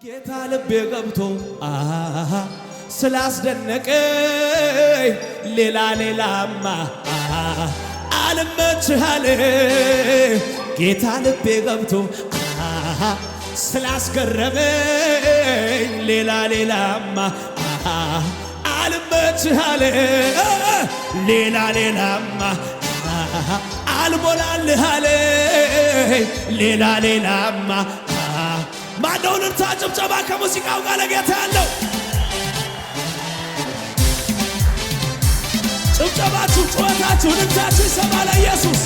ጌታ ልቤ ገብቶ ስላስደነቀኝ ሌላማ አልመችሃለ ጌታ ልቤ ገብቶ ስላስገረመኝ ሌላማ አልመችሃለ ሌላማ አልሞላልሃለ ሌላማ ማነው ልርታ ጭብጨባ ከሙዚቃው ጋር ለጌታ ያለው ጭብጨባችሁ ጩኸታችሁ ልርታችሁ ይሰማ ለኢየሱስ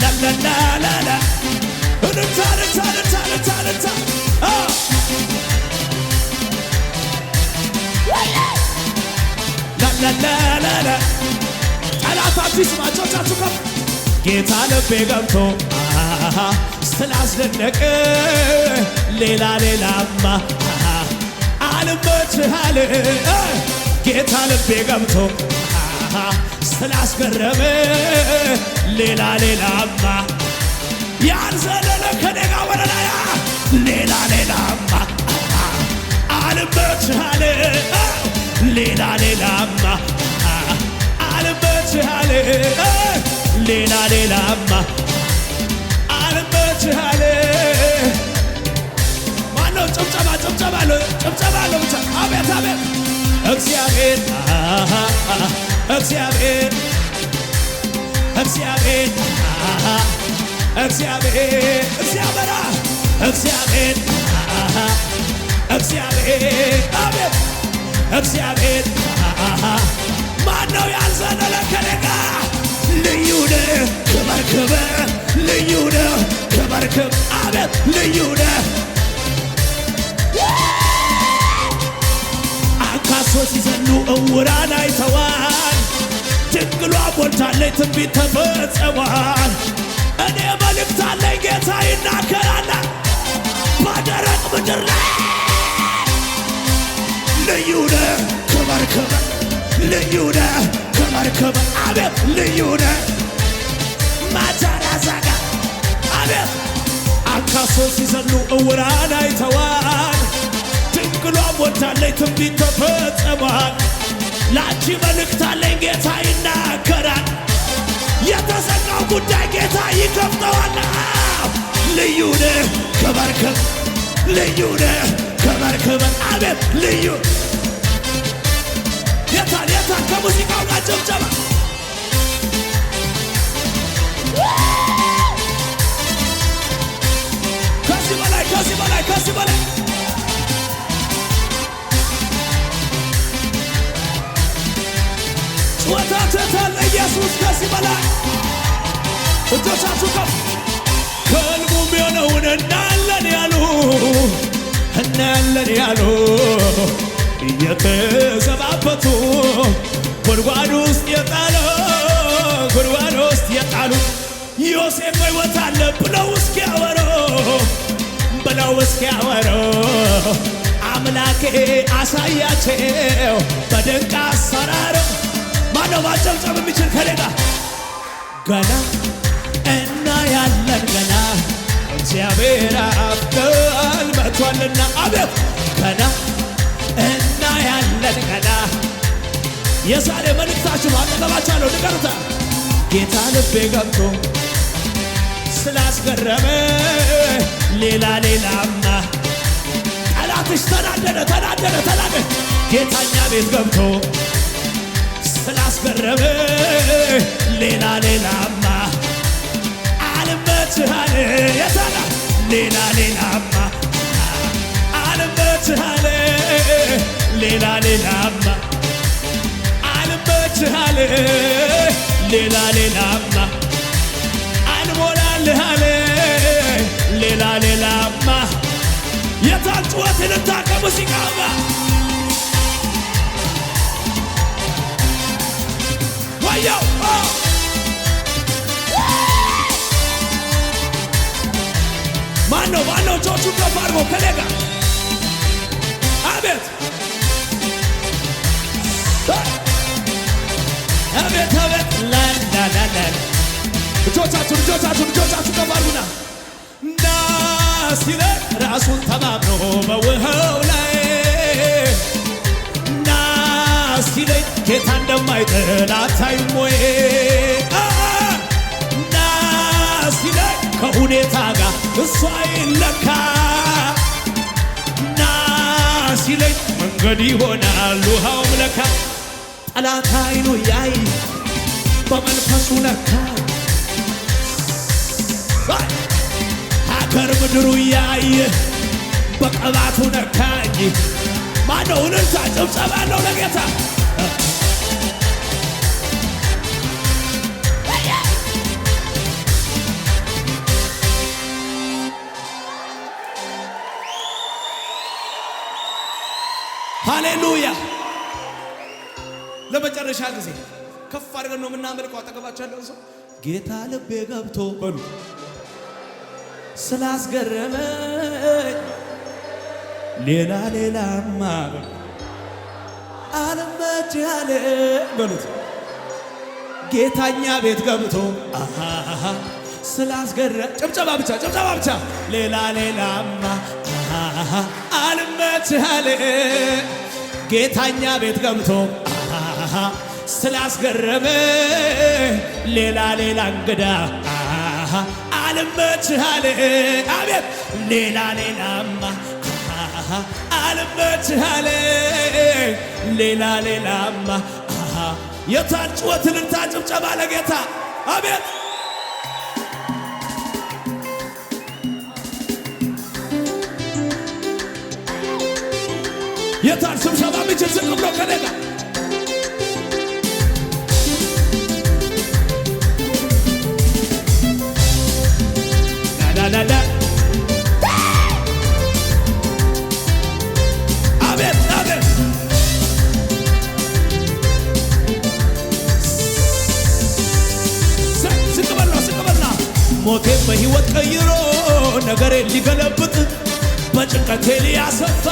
ላላላላ ልርታ ላላላላ ጠላታችሁ ይስማ ጮቻችሁ ከፍ ጌታ ልቤ ገብቶ ስላስደነቀ ሌላማ አልመችሃለ ጌታ ልቤ ገብቶ ስላስገረመ ሌላማ ያንዘለለ ከኔጋ ወረዳያ ሌላማ አልመችሃለ ሌላማ አልመችሃለ ሌላማ አልመችሃለ ማነው ጭብጨባ ብቻ አቤት እግዚአብሔር አቤት እግዚአብሔር ማነው ያልዘለለ ከኔጋ ልዩ ነህ ክበር ልዩ ነህ ክበር አቤት ልዩ ነህ አንካሶች ሲዘሉ እውራን አይተዋል ድንግሏ ሞልታለች ትንቢት ተፈጸሟል እኔ መልእክት አለኝ ጌታ ይናገራል በደረቅ ምድር ላይ ልዩ ነህ ክበር ልዩ ነህ ክበር አቤት ልዩ ነህ ማቻራዛጋ አቤት አንካሶች ሲዘሉ እውራን አይተዋል ድንግሏ ሞልታለች ትንቢት ተፈጸሟል ላንቺ መልእክት አለኝ ጌታ ይናገራል የተዘጋው ጉዳይ ጌታ ይከፍተዋል ልዩ ነህ ክበር ልዩ ነህ ክበር አቤት ልዩ የታል ከሙዚቃው ጋር ጭብጨባ ከዚህ በላይ ጩኸታችሁ ኢየሱስ ከዚህ በላይ እጆቻችሁ ከፍ ከልቡም የሆነውን እናያለን ያሉ እየተዘባበቱ ጉድጓድ ውስጥ የጣሉ ዮሴፍ ሕይወት አለ ብለው እስኪያወሩ አምላኬ አሳያቸው በድንቅ አሰራሩ ማነው ማጨብጨብ የሚችል ከሌላ ገና እናያለን ገና እግዚአብሔር አፍቃል መጥቷልና አቤት ገና እናያለን ገና የዛሬ መልእክታችሁ አጠገባችኋለሁ ንገሩታ ጌታ ልቤ ገብቶ ስላስገረመ ሌላማ ጠላትሽ ተናደደ ጌታኛ ቤት ገብቶ ስላስገረመ ሌላማ አልመችሃለ የታላ ሌላማ አልመችሃለ ሌላማ አልመችሃለ ሌላማ አልሞላልሃለ ሌላማ የታል ጩኸት ልታ ከሙዚቃው ጋር ዋያው ማነው እጆቹ ከፍ አድርጎ ከኔ ጋር አቤት አቤት ላላላላ እጆቻችሁን ከፍ አድርጉና ሲለኝ ራሱን ተማምኖ በውሃው ላይ ሲለኝ ጌታ እንደማይጥል አታዩም ወይ? ሲለኝ ከሁኔታ ጋር እሷ ይለካ ሲለኝ መንገድ ይሆናል ውሃውም ለካ ጠላት አይኑ ያይ በመንፈሱ ለካ ሀገር ምድሩ ያየ በቀባቱ ነካኝ። ማነው እልልታ ጭብጨባ ነው ለጌታ? ሃሌሉያ። ለመጨረሻ ጊዜ ከፍ አድርገን ነው የምናመልከው። አጠገባችሁ ያለውን ሰው ጌታ ልቤ ገብቶ በሉ ስላስገረመኝ ሌላማ አልመች ያለ በሉት ጌታኛ ቤት ገብቶ ጭብጨባ ብቻ ሌላማ አልመች ያለ ጌታኛ ቤት ገብቶ ስላስገረመ ሌላ እንግዳ አልመች ያለ አቤት ሌላማ አልመች ያለ ሌላማ የታን ጩኸት እልልታ ጭብጨባ ለጌታ አቤት የታን ስብሰባ ምችል ዝቅ ብሎ ከደጋ ዳዳዳዳ አቤት ዝቅ በልና ሞቴን በሕይወት ቀይሮ ነገሬን ሊገለብጥ በጭንቀቴ ሊያሰፋ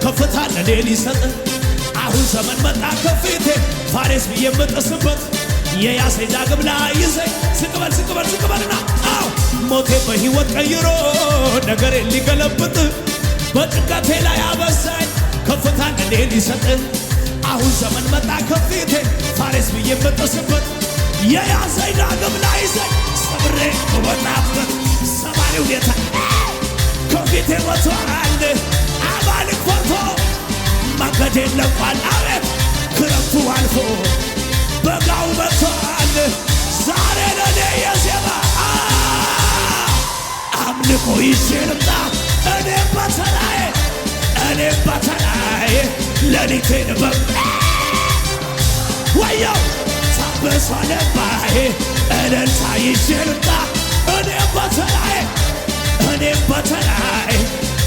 ከፍታ ለኔ ሊሰጥ አሁን ዘመን መጣ ከፊቴ ፋሬስ ብዬ የምጥስበት የያዘኝ ዳግም ላይዘኝ ዝቅ በልና አዎ ሞቴ በሕይወት ቀይሮ ነገሬን ሊገለብጥ በጭንቀቴ ላይ አበዛኝ ከፍታ ለኔ ሊሰጥ አሁን ዘመን መጣ ከፊቴ ፋሬስ ብዬ የምጥስበት የያዘኝ ዳግም ላይዘኝ ሰብሬ ከወጣበት ሰማሪው ጌታ ከፊቴ ወጥቷል። አማልክ ፈርቶ መንገዴን ለቋል። አቤት ክረምቱ አልፎ በጋው መጥቷል። ዛሬ ለኔ የዜማ አምልኮ ይዤ ልምጣ እኔም በተራዬ ሌሊቴን ወየው ታበሷ ልባዬ እልልታ ይዤ ልምጣ እኔም በተራዬ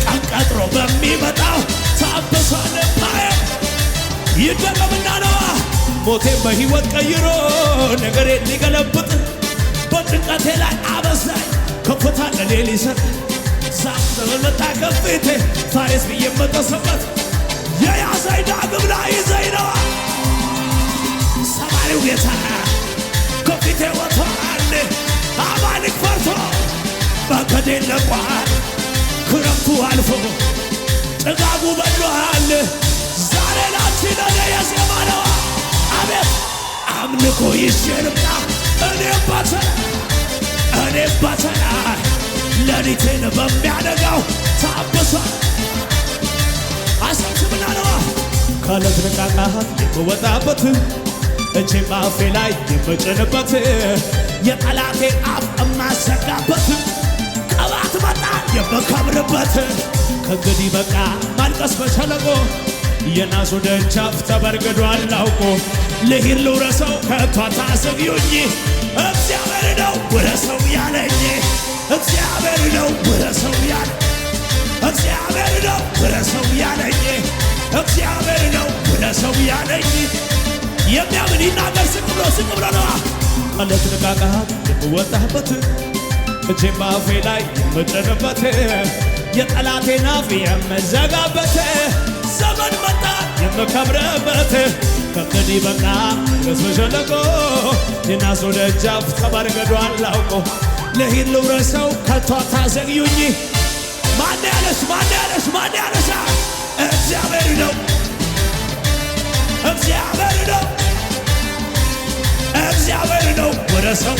ቀን ቀጥሮ በሚመጣው ታበሷ ልባዬ ይደገምና ነዋ ሞቴን በሕይወት ቀይሮ ነገሬን ሊገለብጥ በጭንቀቴ ላይ አበዛኝ ከፍታ ለኔ ሊሰጥ ዛፍ ዘመን መጣ ከፊቴ ፋሬስ ብዬ የምጥስበት የያዘኝ ዳግም ላይዘኝ ነዋ ሰማሪው ጌታ ከፊቴ ወጥቷል። አማልክ ፈርቶ መንገዴን ለቋል። ክረምቱ አልፎ ጭጋጉ በሏል። ዛሬ ላንቺ ለኔ የዜማ ነዋ አቤት አምልኮ ይዤ ልምጣ እኔም በተራዬ ሌሊቴን በሚያነጋው ታብሷል። አሰብስብና ነዋ ከዕለት ንቃቃት የምወጣበት እጄን በአፌ ላይ የምጭንበት የጠላቴን አፍ የማዘጋበት ቅባት መጣ የምከብርበት ከእንግዲህ በቃ ማልቀስ በሸለቆ የናሱ ደጃፍ ተበርግዷል አውቆ ልሂድ ልውረሰው ከቶ አታዘግዩኝ እግዚአብሔር ነው ውረሰው ያለኝ እግዚአብሔር ነው ውረሰው ያለኝ እግዚአብሔር ነው ውረሰው ያለኝ እግዚአብሔር ነው ውረሰው ያለኝ የሚያምን ይናገር ዝቅ ብሎ ነዋ ከዕለት ንቃቃት የምወጣበት እጄን በአፌ ላይ የምጭንበት የጠላቴን አፍ የምዘጋበት ዘመን መጣ የምከብርበት ከእንግዲህ በቃ ገዝበ ሸለቆ የናሱ ደጃፍ ተበርገዷል አውቆ ልሂድ ልውረሰው ከቶ አታዘግዩኝ። ማን ያለሽ ማን ያለሽ ማን ያለሽ? እግዚአብሔር ነው እግዚአብሔር ነው እግዚአብሔር ነው። ውረሰው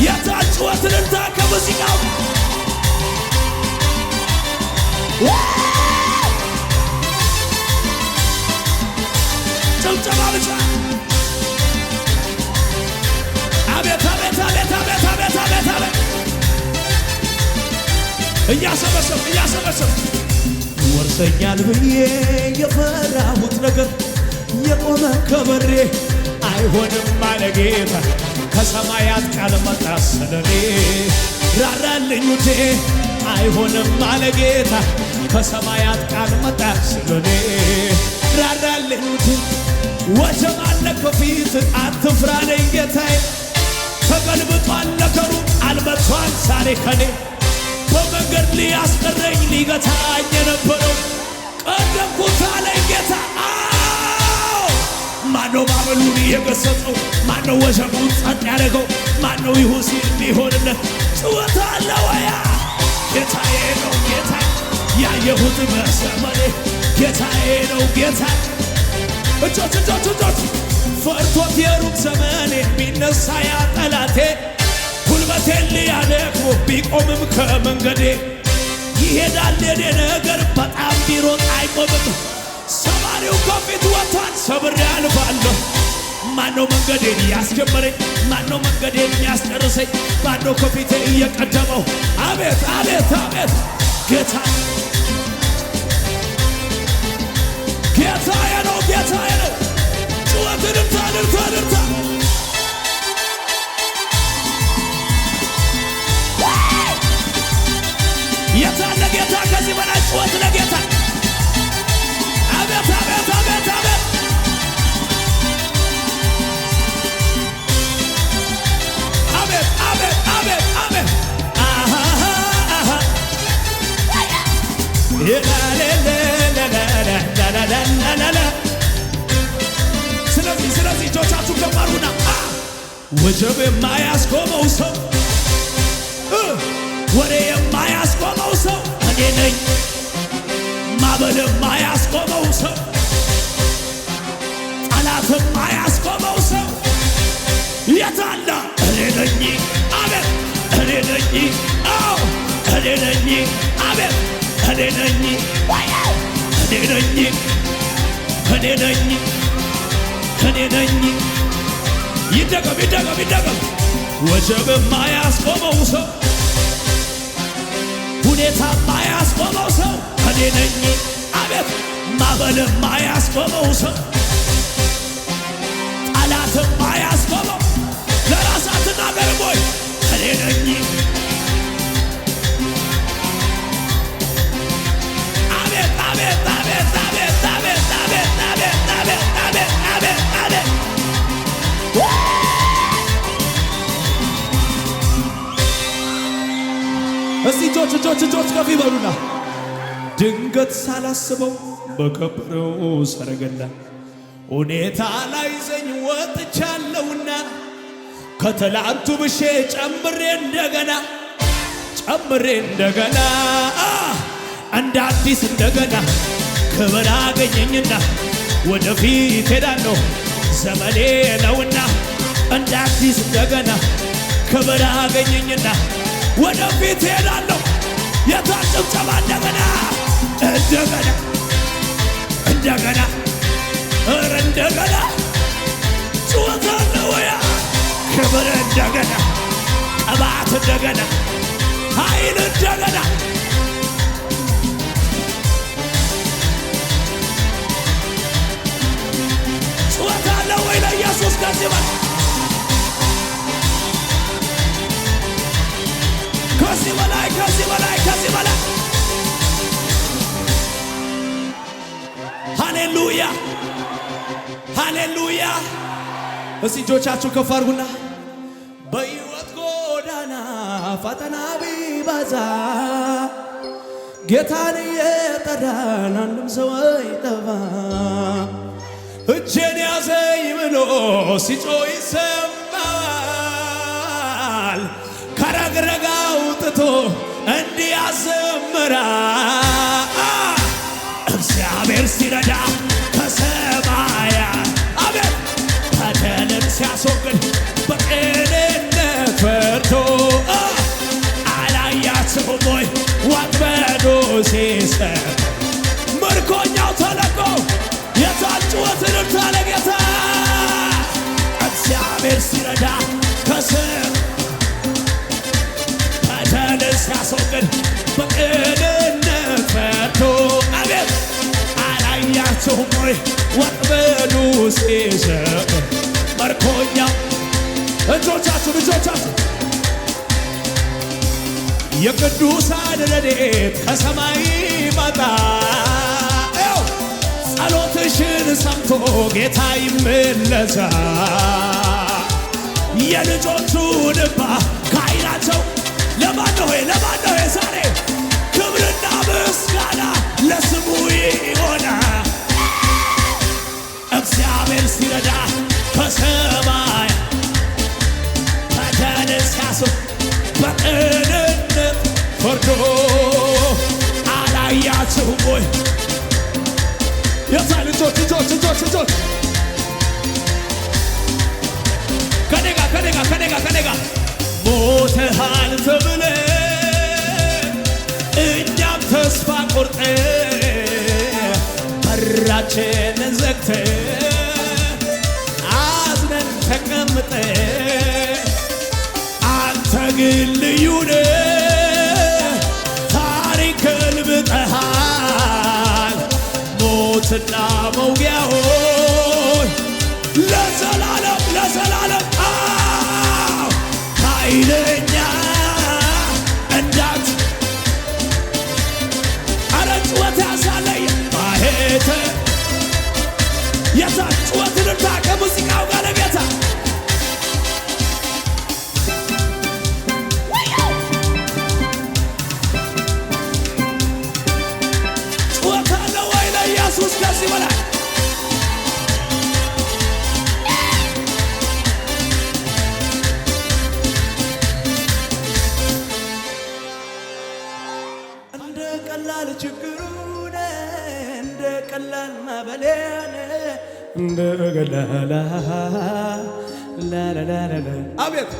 የታጭወት ልልታ ከሙዚቃው ጭብጨባ ብቻ። አቤት አቤት አቤት አቤት አቤት አቤት አቤት እያሰበሰብ እያሰበሰብ ወርሰኛል ብዬ የፈራሁት ነገር የቆመ ከበሬ አይሆንም አለ ጌታ ከሰማያት ቃል መጣ ስለኔ ራራልኝ ውዴ አይሆንም አለ ጌታ ከሰማያት ቃል መጣ ስለኔ ራራልኝ ውዴ ወጀብ አለ ከፊት አትፍራ ነኝ ጌታዬ ተገልብጧል ነገሩ አልመቷል ዛሬ ከኔ በመንገድ ሊያስቀረኝ ሊገታኝ የነበረው ቀደምኩት አለኝ ጌታ። ማነው ማዕበሉን የገሰጸው? ማነው ወጀቡን ጸጥ ያደረገው? ማነው ይሁን ሲል ቢሆንለት ጭወት አለ ወያ? ጌታዬ ነው ጌታ ያየሁት በዘመኔ ጌታዬ ነው ጌታ። እጆች እጆች እጆች ፈርቶት የሩቅ ዘመኔ ቢነሳ ያ ጠላቴ ጉልበቴን ሊያደክሞ ቢቆምም ከመንገዴ ይሄዳል የኔ ነገር በጣም ቢሮጥ አይቆምም። ሰባሪው ከፊት ወጥቷል ሰብሬ አልፋለሁ። ማነው መንገዴን ያስጀመረኝ? ማነው መንገዴን ያስጨርሰኝ? ማነው ከፊቴ እየቀደመው? አቤት አቤት አቤት ጌታ ጌታዬ ነው ጌታዬ ነው። ጩኸትን እልልታ እልልታ እልልታ የታለ ጌታ ከዚህ በላይ ጩኸት ለጌታ አቤት አቤት አቤት አቤት አቤት አቤት አቤት አቤት ስለዚህ እጆቻችሁ ከፍ አድርጉና ወጀብ የማያስቆመው ሰው ወሬ የማያስቆመው ሰው እኔ ነኝ። ማዕበል የማያስቆመው ሰው ጠላት የማያስቆመው ሰው የታለ? እኔ ነኝ። አቤት እኔ ነኝ። አዎ እኔ ነኝ። አቤት እኔ ነኝ። እኔ ነኝ። እኔ ነኝ። እኔ ነኝ። ይደገም ይደገም ይደገም። ወጀብ የማያስቆመው ሰው ሁኔታ የማያስቆመው ሰው እኔ ነኝ። አቤት ማዕበል የማያስቆመው ሰው ጠላት የማያስቆመው ለራስህ አትናገርም ወይ? እኔ ነኝ። አቤት አቤት አቤት አቤት አቤት አቤት አቤት አቤት አቤት አቤት አቤት እስቲ እጆች ከፍ ይበሉና ድንገት ሳላስበው በከበረው ሰረገላ ሁኔታ ላይ ዘኝ ወጥቻለሁና ከትላንቱ ብሼ ጨምሬ እንደገና እንደ አዲስ እንደገና ክብር አገኘኝና ወደፊት ሄዳለሁ ዘመኔ ነውና እንደ አዲስ እንደገና ክብር አገኘኝና ወደፊት ሄዳለሁ። የታጨብጨባ እንደገና እንደገና እንደገና እረ እንደገና ጩኸት አለ ወያ ክብር እንደገና ቅባት እንደገና ኃይል እንደገና ጩኸት አለ ወይ ለኢየሱስ ከዚህ በላይ ከዚህ በላይ ከዚህ በላይ ከዚህ በላይ ሃሌሉያ ሃሌሉያ። እስቲ እጆቻችሁ ከፍ አድርጉና በሕይወት ጎዳና ፈተና ቢበዛ ጌታን እየጠራን አንድም ሰው አይጠፋ እጄን ያዘኝ ብሎ ሲጮህ ይሰማል። ከረግረግ አውጥቶ እንዲህ ያዘምራል። እግዚአብሔር ሲረዳ ከሰማያት አቤት በደልን ሲያስወግድ በቅንነት ፈርዶ አላያችሁም ወይ ወጥመዱ ሲሰር ምርኮኛው ተለቆ የታጭወትን ታለጌታ እግዚአብሔር ሲረዳ በደልን ሲያስወግድ በቅንነት ፈርዶ አቤት አላያችሁም ወይ ወጥመዱ ሲሰር ምርኮኛው እጆቻችሁ የቅዱሳን ረድኤት ከሰማይ ይመጣ ጸሎትሽን ሰምቶ ጌታ ይመለሳል። የልጆቹን እንባ ከዓይናቸው ለማነው ዛሬ ክብርና ምስጋና ለስሙ ይሆናል። እግዚአብሔር ሲረዳ ከሰማይ በደልን ሲያስወግድ በቅንነት ፈርዶ አላያችሁም ወይ? የታ ልጆች ከኔጋ ሞተሃል ተብለን እኛም ተስፋ ቆርጠን በራችንን ዘግተን አዝነን ተቀምጠን አንተ ግን ልዩ ነህ ታሪክ ገልብጠሃል። ሞትና መውጊያውን ለዘላለም ኃይለኛ እንዳት አረ ጭወት ያሳለኝ ማሄተ የታ ጭወትን እርታ ከሙዚቃው ጋር ለጌታ ጭወት አለ ወይ ለኢየሱስ ከዚህ በላይ ችግሩን እንደ ቀላል ማበሌን እንደ ገላላ ላላላላ አቤት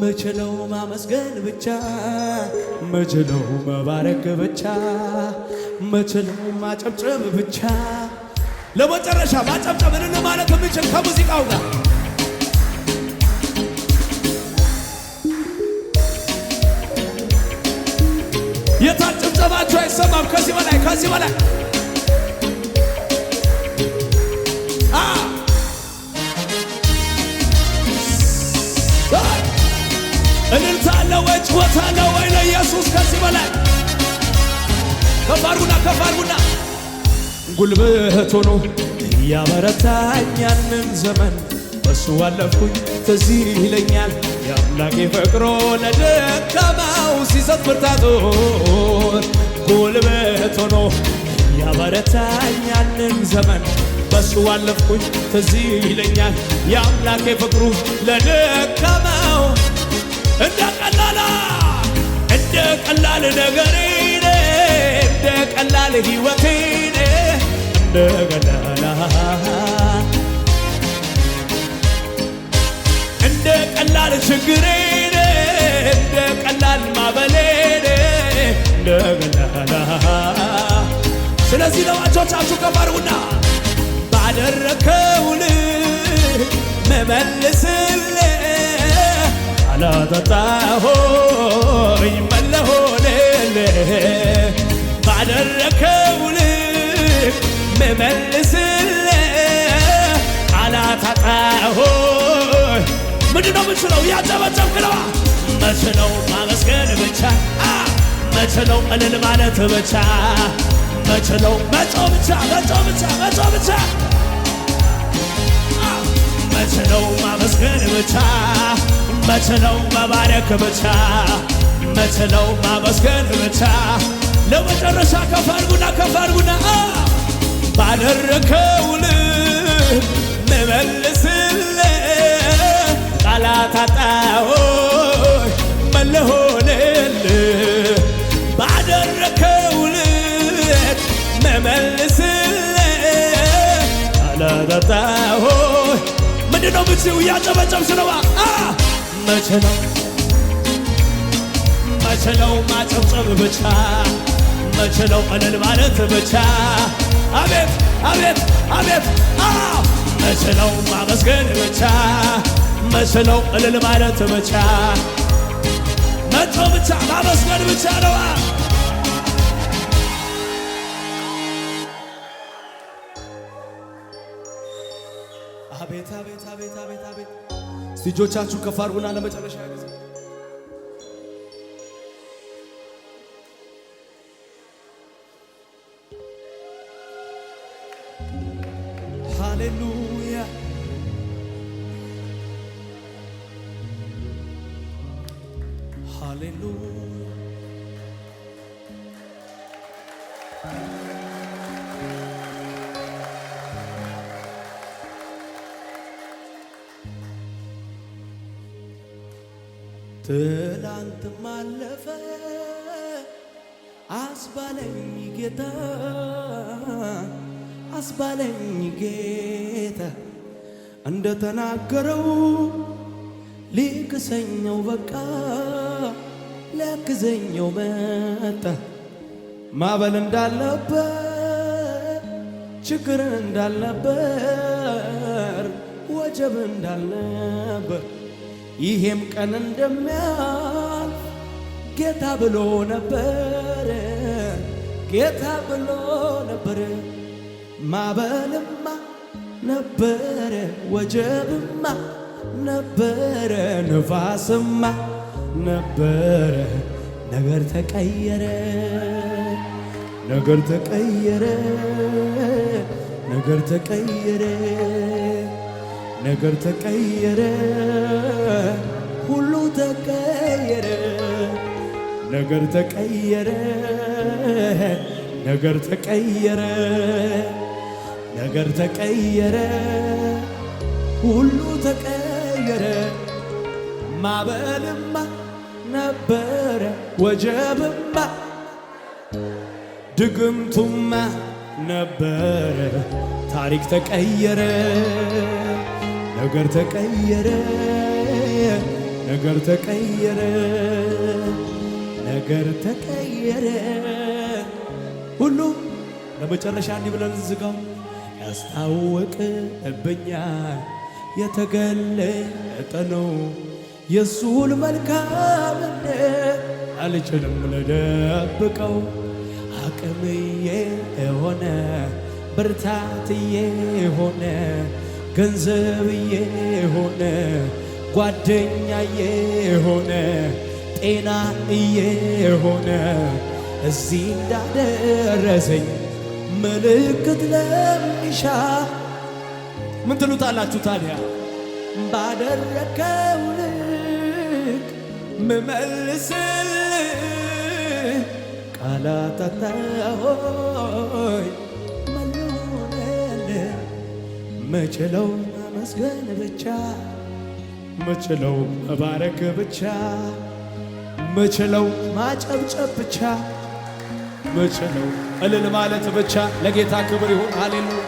ምችለው ማመስገን ብቻ ምችለው መባረክ ብቻ ምችለው ማጨብጨብ ብቻ ለመጨረሻ ማጨብጨብን ማለት የምችል ከሙዚቃው ጋር የታጨብጨባችሁ አይሰማም። ከዚህ በላይ እልልታ አለ ወይ ጭወት አለ ወይ ለኢየሱስ ከዚህ በላይ ከፍ አድርጉና ጉልበት ሆኖ እያበረታኝ ያንን ዘመን በሱ አለፍኩኝ ትዝ ይለኛል የአምላኬ ፈቅሮ ለደካማው ሲሰጥ ብርታቱን ጉልበት ሆኖ እያበረታኝ ያንን ዘመን በሱ አለፍኩኝ ትዝ ይለኛል የአምላኬ ፍቅሩ ለደካማው እንደ ቀላል ነገሬ እንደ ቀላል ሕይወቴ እንደ ቀላል ችግሬ እንደ ቀላል ማበሌ እንደ ቀላል ስለዚህ ለዋጆቻችሁ ከፍ አድርጉና ባደረከው ልክ መመልስልህ አላጣጣሆኝ መለሆንልህ ባደረከው ልክ መመልስልህ አላጣጣሆኝ ምንድነው ምችለው ያጨበጨብክ ነዋ መችለው ማመስገን ብቻ መችለው እልል ማለት ብቻ መችለው መጮህ ብቻ መችለው ማመስገን ብቻ መችለው መባረክ ብቻ መችለው ማመስገን ብቻ ለመጨረሻ ከፍ አድርጉና ባደረከው ልክ ምመልስልህ ቃላት አጣሁ መለሆንልህ ባደረከው ልክ ምመልስልህ ቃላት አጣሁ ምንድነው ምትው እያጨበጨብሽ ነው መቼ ነው ማጨብጨብ ብቻ መቼ ነው እልል ማለት ብቻ አቤት አቤት አቤት መቼ ነው ማመስገን ብቻ መቼ ነው እልል ማለት ብቻ መቶ ብቻ ማመስገን ብቻ ነው አቤት አቤት አቤት አቤት አቤት እጆቻችሁ ከፍ አድርጉና ለመጨረሻ ጊዜ ሃሌሉያ ሃሌሉያ ትላንትም አለፈ አስባለኝ ጌታ አስባለኝ ጌታ እንደተናገረው ሊክሰኘው በቃ ሊያግዘኘው መጣ ማዕበል እንዳልነበር ችግር እንዳልነበር ወጀብ እንዳልነበር ይሄም ቀን እንደሚያልፍ ጌታ ብሎ ነበር ጌታ ብሎ ነበር ማዕበልማ ነበረ ወጀብማ ነበረ ንፋስማ ነበረ ነገር ተቀየረ ነገር ተቀየረ ነገር ተቀየረ ነገር ተቀየረ ሁሉ ተቀየረ ነገር ተቀየረ ነገር ተቀየረ ነገር ተቀየረ ሁሉ ተቀየረ ማዕበልማ ነበረ ወጀብማ ድግምቱማ ነበረ ታሪክ ተቀየረ ነገር ተቀየረ ነገር ተቀየረ ነገር ተቀየረ ሁሉ ለመጨረሻ እንዲህ ብለን ዝጋው ያስታወቅብኛል የተገለጠ ነው የሱን መልካምነት አልችልም ልደብቀው አቅምዬ የሆነ ብርታትዬ የሆነ ገንዘብዬ የሆነ ጓደኛዬ የሆነ ጤናዬ የሆነ እዚህ እንዳደረሰኝ ምልክት ለሚሻ ምን ትሉታላችሁ ታዲያ ባደረከው ልክ ምመልስልህ ቃላት አጣሆይ መኖርልህ ምችለው ማመስገን ብቻ ምችለው መባረክ ብቻ ምችለው ማጨብጨብ ብቻ ምችለው እልል ማለት ብቻ ለጌታ ክብር ይሁን ሃሌሉያ